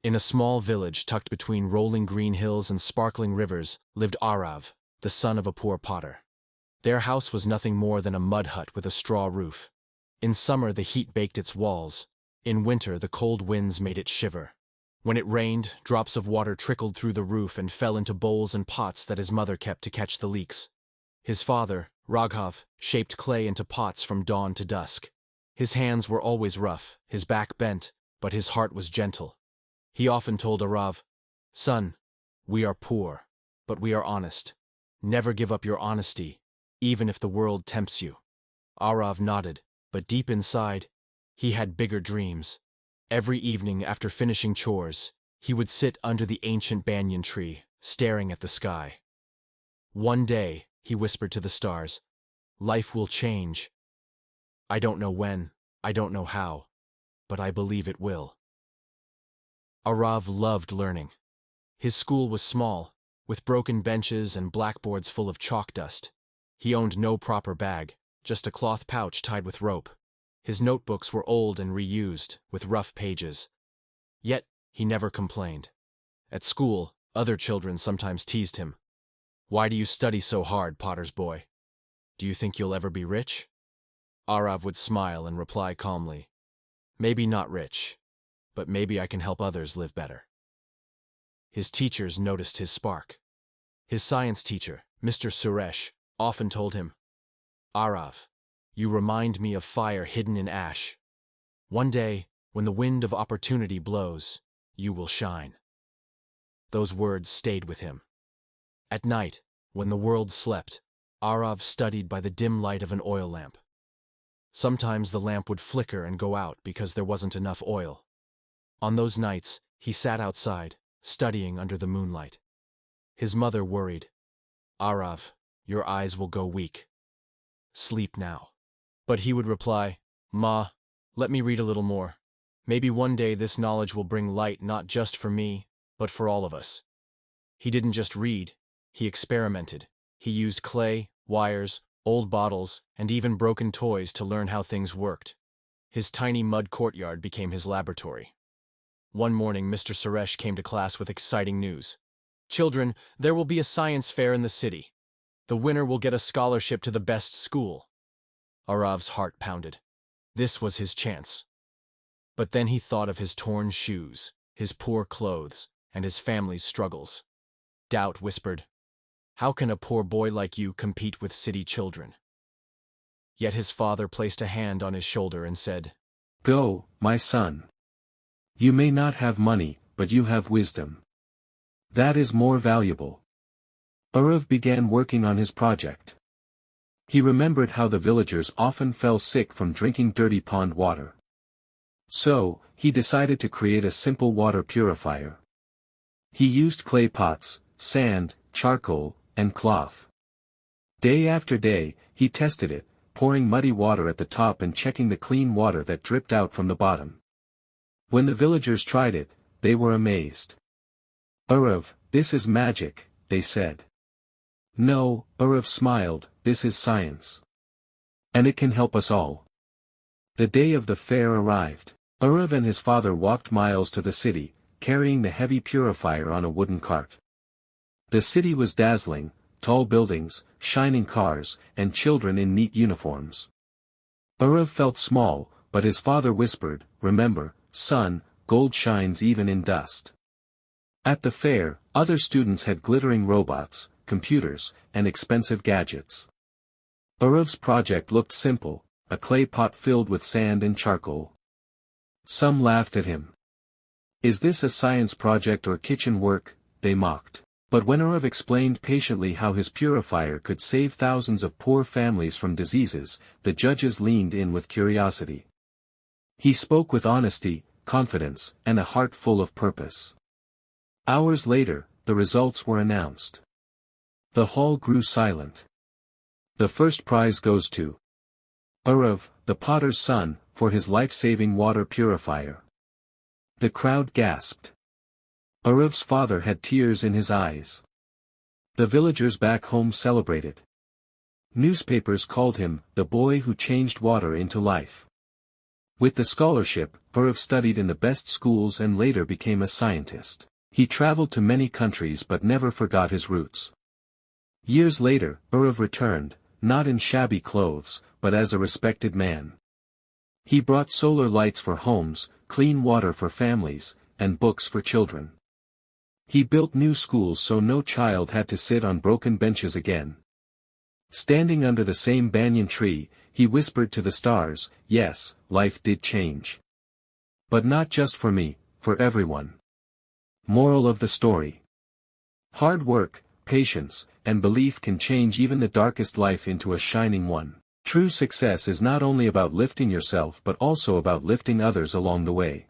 In a small village tucked between rolling green hills and sparkling rivers lived Arav, the son of a poor potter. Their house was nothing more than a mud hut with a straw roof. In summer the heat baked its walls. In winter the cold winds made it shiver. When it rained, drops of water trickled through the roof and fell into bowls and pots that his mother kept to catch the leaks. His father, Raghav, shaped clay into pots from dawn to dusk. His hands were always rough, his back bent, but his heart was gentle. He often told Arav, "Son, we are poor, but we are honest. Never give up your honesty, even if the world tempts you." Arav nodded, but deep inside, he had bigger dreams. Every evening after finishing chores, he would sit under the ancient banyan tree, staring at the sky. "One day," he whispered to the stars, "life will change. I don't know when, I don't know how, but I believe it will." Arav loved learning. His school was small, with broken benches and blackboards full of chalk dust. He owned no proper bag, just a cloth pouch tied with rope. His notebooks were old and reused, with rough pages. Yet, he never complained. At school, other children sometimes teased him. "Why do you study so hard, Potter's boy? Do you think you'll ever be rich?" Arav would smile and reply calmly, "Maybe not rich, but maybe I can help others live better." His teachers noticed his spark. His science teacher, Mr. Suresh, often told him, "Arav, you remind me of fire hidden in ash. One day, when the wind of opportunity blows, you will shine." Those words stayed with him. At night, when the world slept, Arav studied by the dim light of an oil lamp. Sometimes the lamp would flicker and go out because there wasn't enough oil. On those nights, he sat outside, studying under the moonlight. His mother worried, "Arav, your eyes will go weak. Sleep now." But he would reply, "Ma, let me read a little more. Maybe one day this knowledge will bring light not just for me, but for all of us." He didn't just read, he experimented. He used clay, wires, old bottles, and even broken toys to learn how things worked. His tiny mud courtyard became his laboratory. One morning, Mr. Suresh came to class with exciting news. "Children, there will be a science fair in the city. The winner will get a scholarship to the best school." Arav's heart pounded. This was his chance. But then he thought of his torn shoes, his poor clothes, and his family's struggles. Doubt whispered, "How can a poor boy like you compete with city children?" Yet his father placed a hand on his shoulder and said, "Go, my son. You may not have money, but you have wisdom. That is more valuable." Arav began working on his project. He remembered how the villagers often fell sick from drinking dirty pond water. So, he decided to create a simple water purifier. He used clay pots, sand, charcoal, and cloth. Day after day, he tested it, pouring muddy water at the top and checking the clean water that dripped out from the bottom. When the villagers tried it, they were amazed. "Arav, this is magic," they said. "No," Arav smiled, "this is science. And it can help us all." The day of the fair arrived. Arav and his father walked miles to the city, carrying the heavy purifier on a wooden cart. The city was dazzling, tall buildings, shining cars, and children in neat uniforms. Arav felt small, but his father whispered, "Remember, son, gold shines even in dust." At the fair, other students had glittering robots, computers, and expensive gadgets. Arav's project looked simple, a clay pot filled with sand and charcoal. Some laughed at him. "Is this a science project or kitchen work?" they mocked. But when Arav explained patiently how his purifier could save thousands of poor families from diseases, the judges leaned in with curiosity. He spoke with honesty, confidence, and a heart full of purpose. Hours later, the results were announced. The hall grew silent. The first prize goes to Arav, the potter's son, for his life-saving water purifier. The crowd gasped. Arav's father had tears in his eyes. The villagers back home celebrated. Newspapers called him, the boy who changed water into life. With the scholarship, Urav studied in the best schools and later became a scientist. He traveled to many countries but never forgot his roots. Years later, Urav returned, not in shabby clothes, but as a respected man. He brought solar lights for homes, clean water for families, and books for children. He built new schools so no child had to sit on broken benches again. Standing under the same banyan tree, he whispered to the stars, "Yes, life did change. But not just for me, for everyone." Moral of the story. Hard work, patience, and belief can change even the darkest life into a shining one. True success is not only about lifting yourself but also about lifting others along the way.